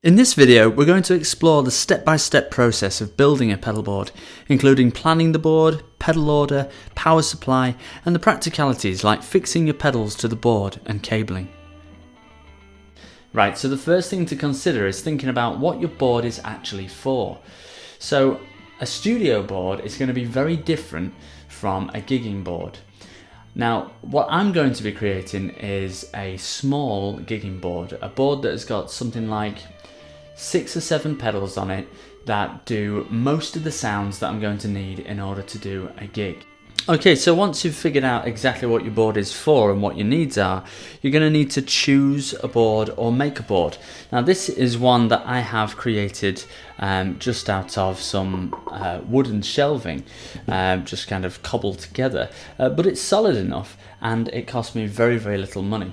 In this video, we're going to explore the step-by-step process of building a pedal board, including planning the board, pedal order, power supply, and the practicalities like fixing your pedals to the board and cabling. Right, so the first thing to consider is thinking about what your board is actually for. So a studio board is going to be very different from a gigging board. Now, what I'm going to be creating is a small gigging board, a board that has got something like 6 or 7 pedals on it that do most of the sounds that I'm going to need in order to do a gig. Okay, so once you've figured out exactly what your board is for and what your needs are, you're going to need to choose a board or make a board. Now this is one that I have created just out of some wooden shelving, just kind of cobbled together, but it's solid enough and it cost me very, very little money.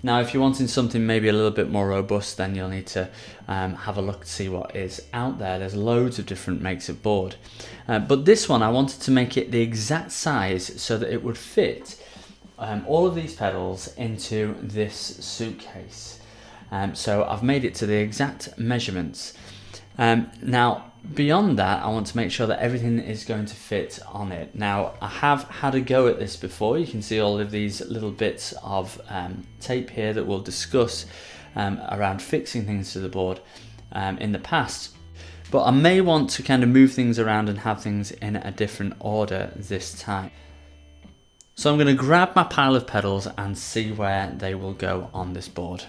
Now if you're wanting something maybe a little bit more robust, then you'll need to have a look to see what is out there. There's loads of different makes of board. But this one I wanted to make it the exact size so that it would fit all of these pedals into this suitcase. So I've made it to the exact measurements. Now beyond that, I want to make sure that everything is going to fit on it. Now I have had a go at this before. You can see all of these little bits of tape here that we'll discuss around fixing things to the board in the past. But I may want to kind of move things around and have things in a different order this time. So I'm going to grab my pile of pedals and see where they will go on this board.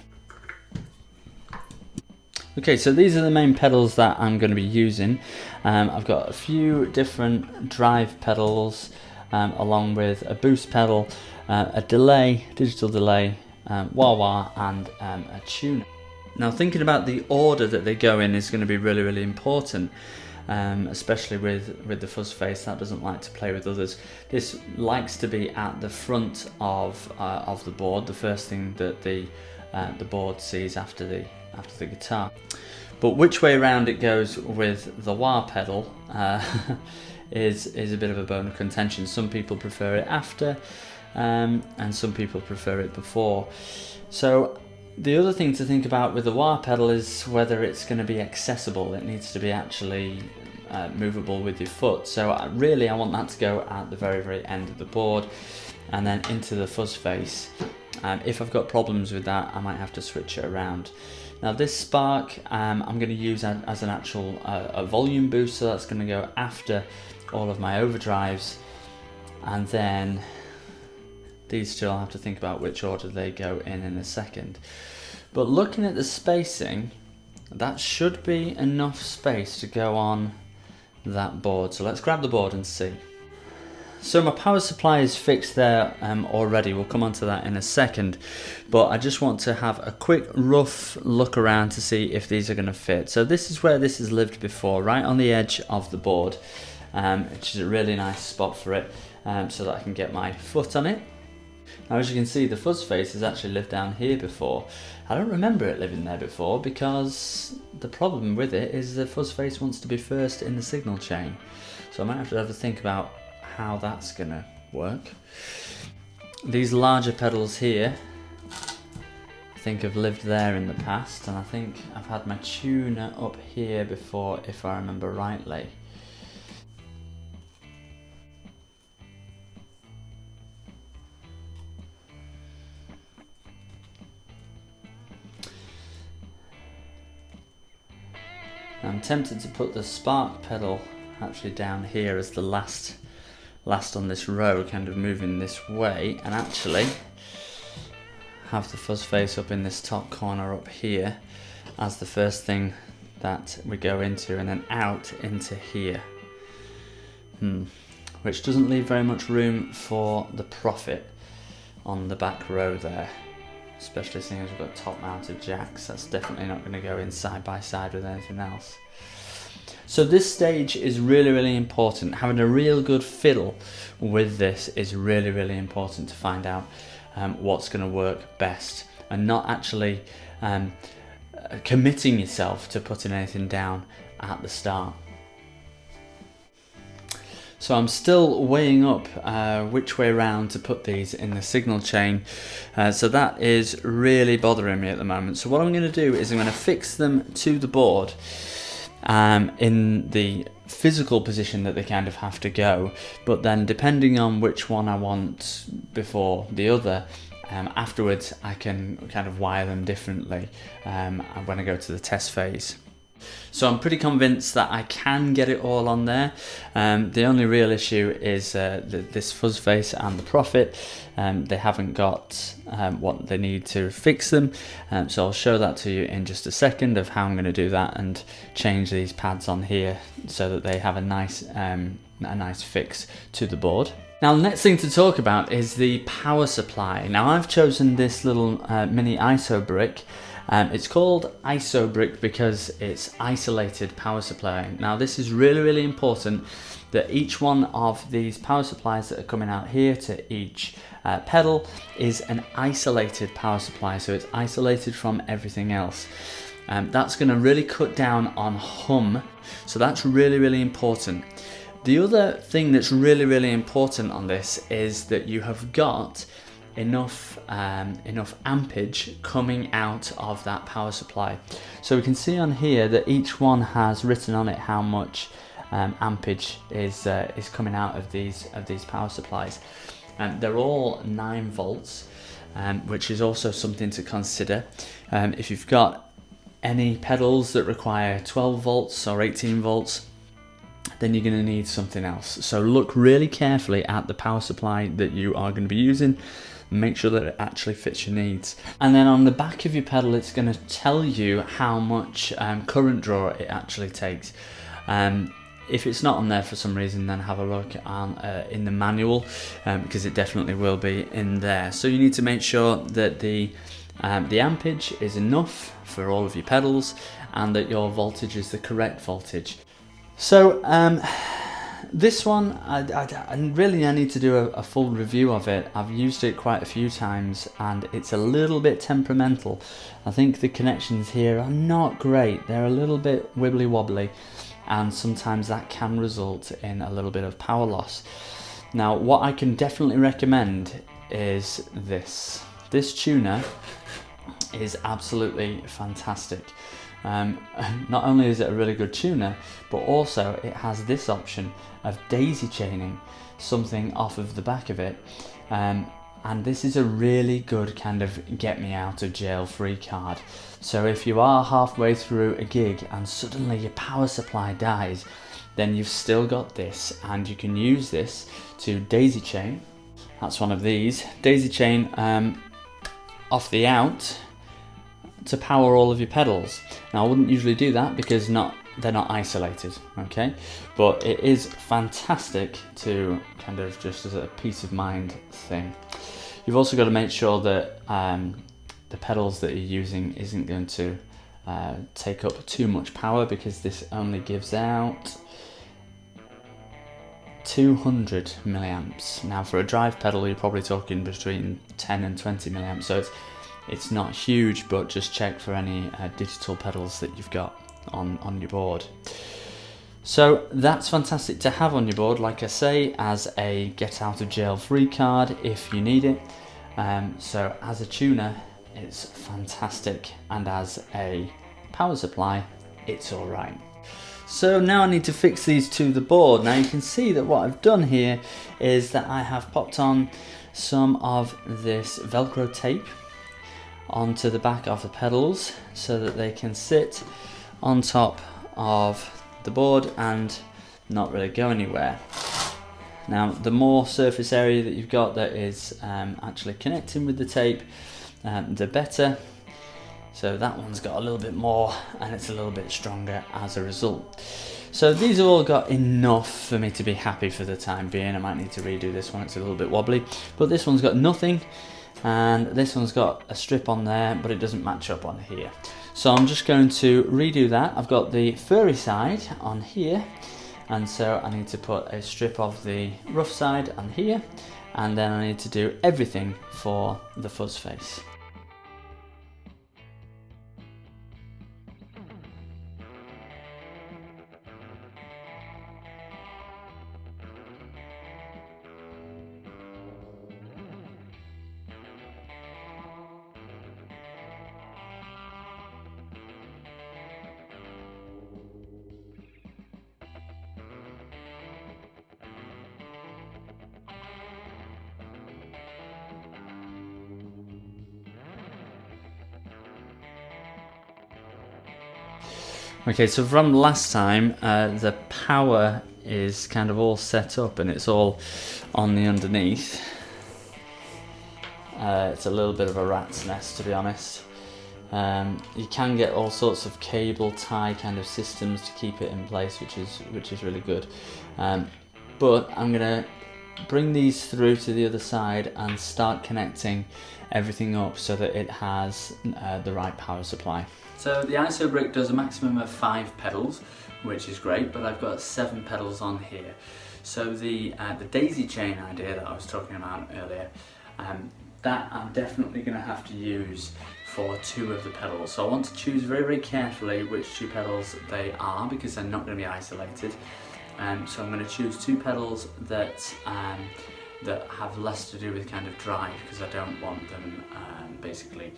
Okay, so these are the main pedals that I'm going to be using. I've got a few different drive pedals along with a boost pedal, a delay, digital delay, wah-wah, and a tuner. Now thinking about the order that they go in is going to be really, really important, especially with the fuzz face that doesn't like to play with others. This likes to be at the front of the board, the first thing that the board sees after the guitar. But which way around it goes with the wah pedal is a bit of a bone of contention. Some people prefer it after and some people prefer it before. So the other thing to think about with the wah pedal is whether it's going to be accessible. It needs to be actually movable with your foot. So I want that to go at the very, very end of the board and then into the fuzz face. If I've got problems with that, I might have to switch it around. Now this spark I'm going to use as an actual a volume boost, so that's going to go after all of my overdrives, and then these two I'll have to think about which order they go in a second. But looking at the spacing, that should be enough space to go on that board. So let's grab the board and see. So my power supply is fixed there already. We'll come on to that in a second, but I just want to have a quick rough look around to see if these are going to fit. So this is where this has lived before, right on the edge of the board, which is a really nice spot for it, so that I can get my foot on it. Now as you can see, the fuzz face has actually lived down here before. I don't remember it living there before because the problem with it is the fuzz face wants to be first in the signal chain. So I might have to think about how that's gonna work. These larger pedals here I think have lived there in the past, and I think I've had my tuner up here before, if I remember rightly. I'm tempted to put the spark pedal actually down here as the last on this row, kind of moving this way, and actually have the fuzz face up in this top corner up here as the first thing that we go into, and then out into here, which doesn't leave very much room for the Prophet on the back row there, especially seeing as we've got top mounted jacks. That's definitely not going to go in side by side with anything else. So this stage is really, really important. Having a real good fiddle with this is really, really important to find out what's going to work best, and not actually committing yourself to putting anything down at the start. So I'm still weighing up which way around to put these in the signal chain. So that is really bothering me at the moment. So what I'm going to do is I'm going to fix them to the board in the physical position that they kind of have to go, but then depending on which one I want before the other, afterwards I can kind of wire them differently when I go to the test phase. So I'm pretty convinced that I can get it all on there. The only real issue is this fuzz face and the profit. They haven't got what they need to fix them. So I'll show that to you in just a second of how I'm going to do that and change these pads on here so that they have a nice fix to the board. Now the next thing to talk about is the power supply. Now I've chosen this little mini ISO brick. It's called ISO brick because it's isolated power supply. Now this is really, really important that each one of these power supplies that are coming out here to each pedal is an isolated power supply, so it's isolated from everything else. That's going to really cut down on hum, so that's really, really important. The other thing that's really, really important on this is that you have got enough ampage coming out of that power supply. So we can see on here that each one has written on it how much ampage is coming out of these power supplies. They're all 9 volts, which is also something to consider. If you've got any pedals that require 12 volts or 18 volts, then you're going to need something else. So look really carefully at the power supply that you are going to be using. Make sure that it actually fits your needs. And then on the back of your pedal, it's going to tell you how much current draw it actually takes. If it's not on there for some reason, then have a look in the manual, because it definitely will be in there. So you need to make sure that the ampage is enough for all of your pedals and that your voltage is the correct voltage. So this one, I need to do a full review of it. I've used it quite a few times and it's a little bit temperamental. I think the connections here are not great. They're a little bit wibbly wobbly and sometimes that can result in a little bit of power loss. Now what I can definitely recommend is this. This tuner is absolutely fantastic. Not only is it a really good tuner, but also it has this option of daisy chaining something off of the back of it, and this is a really good kind of get me out of jail free card. So if you are halfway through a gig and suddenly your power supply dies, then you've still got this and you can use this to daisy chain. That's one of these. Daisy chain off the out to power all of your pedals. Now I wouldn't usually do that because they're not isolated, okay? But it is fantastic to kind of just as a peace of mind thing. You've also got to make sure that the pedals that you're using isn't going to take up too much power, because this only gives out 200 milliamps. Now for a drive pedal you're probably talking between 10 and 20 milliamps, so it's not huge, but just check for any digital pedals that you've got on your board. So that's fantastic to have on your board, like I say, as a get out of jail free card if you need it. So as a tuner it's fantastic, and as a power supply it's alright. So now I need to fix these to the board. Now you can see that what I've done here is that I have popped on some of this Velcro tape onto the back of the pedals so that they can sit on top of the board and not really go anywhere. Now the more surface area that you've got that is actually connecting with the tape, the better. So that one's got a little bit more and it's a little bit stronger as a result. So these have all got enough for me to be happy for the time being. I might need to redo this one, it's a little bit wobbly, but this one's got nothing. And this one's got a strip on there, but it doesn't match up on here. So I'm just going to redo that. I've got the furry side on here, and so I need to put a strip of the rough side on here, and then I need to do everything for the fuzz face. Okay, so from last time, the power is kind of all set up and it's all on the underneath. It's a little bit of a rat's nest, to be honest. You can get all sorts of cable tie kind of systems to keep it in place, which is really good. But I'm gonna bring these through to the other side and start connecting everything up so that it has the right power supply. So the ISO brick does a maximum of 5 pedals, which is great, but I've got 7 pedals on here. So the daisy chain idea that I was talking about earlier, that I'm definitely going to have to use for 2 of the pedals. So I want to choose very, very carefully which 2 pedals they are, because they're not going to be isolated. So I'm going to choose 2 pedals that have less to do with kind of drive, because I don't want them basically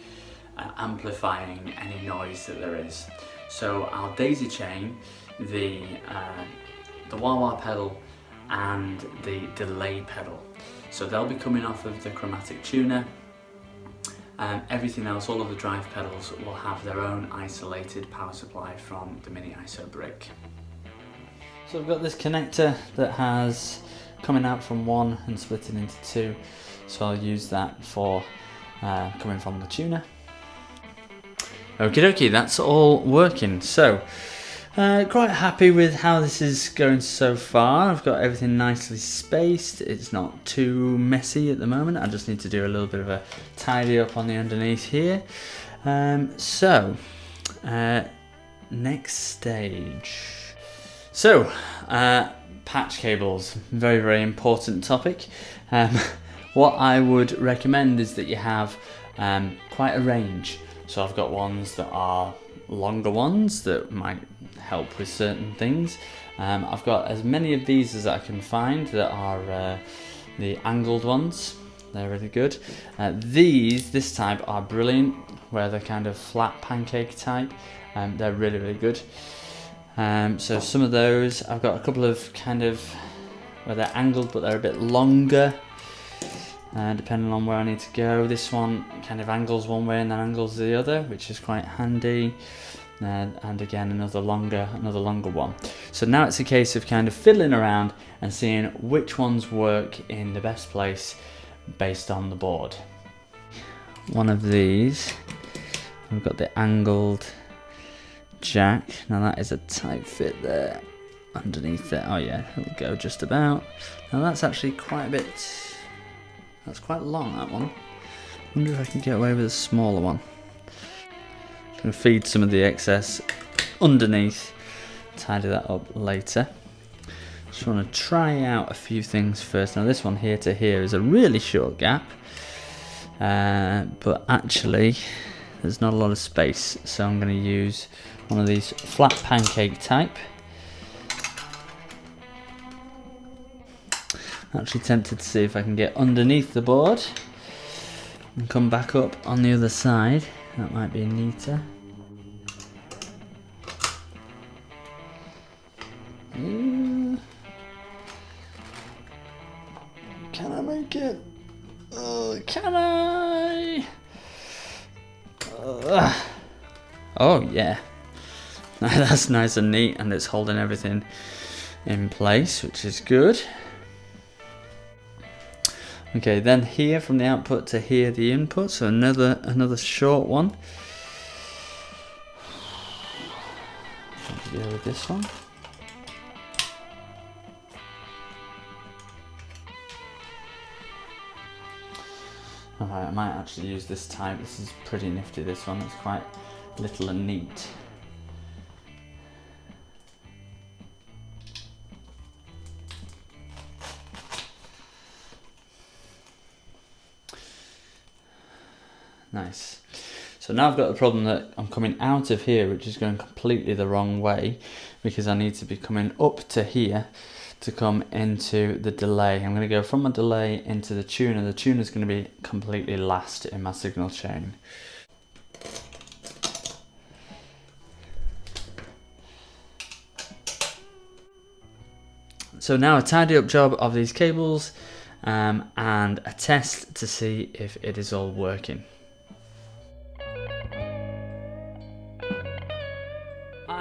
amplifying any noise that there is. So I'll daisy chain the wah-wah pedal and the delay pedal. So they'll be coming off of the chromatic tuner. Everything else, all of the drive pedals, will have their own isolated power supply from the mini ISO brick. So I've got this connector that has coming out from 1 and splitting into 2. So I'll use that for coming from the tuner. Okie dokie, that's all working. So, quite happy with how this is going so far. I've got everything nicely spaced. It's not too messy at the moment. I just need to do a little bit of a tidy up on the underneath here. Next stage. So, patch cables, very, very important topic. What I would recommend is that you have quite a range. So I've got ones that are longer ones that might help with certain things. I've got as many of these as I can find that are the angled ones. They're really good. This type are brilliant, where they're kind of flat pancake type. They're really, really good. So some of those, I've got a couple of kind of where they're angled but they're a bit longer. Depending on where I need to go. This one kind of angles one way and then angles the other, which is quite handy. And again, another longer one. So now it's a case of kind of fiddling around and seeing which ones work in the best place based on the board. One of these, we've got the angled jack. Now that is a tight fit there underneath there. Oh yeah, it'll go just about. Now that's actually quite a bit. That's quite long, that one. Wonder if I can get away with a smaller one. I'm going to feed some of the excess underneath, tidy that up later. Just want to try out a few things first. Now this one here to here is a really short gap, but actually there's not a lot of space, so I'm going to use one of these flat pancake type. Actually tempted to see if I can get underneath the board and come back up on the other side. That might be neater. Can I make it? Can I? Oh yeah. That's nice and neat, and it's holding everything in place, which is good. Okay, then here from the output to here the input, so another short one. Let's go with this one. Alright, I might actually use this type. This is pretty nifty, this one. It's quite little and neat. Nice. So now I've got the problem that I'm coming out of here, which is going completely the wrong way, because I need to be coming up to here to come into the delay. I'm going to go from a delay into the tuner. The tuner is going to be completely last in my signal chain. So now a tidy up job of these cables and a test to see if it is all working.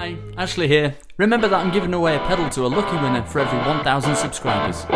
Hi, Ashley here. Remember that I'm giving away a pedal to a lucky winner for every 1,000 subscribers.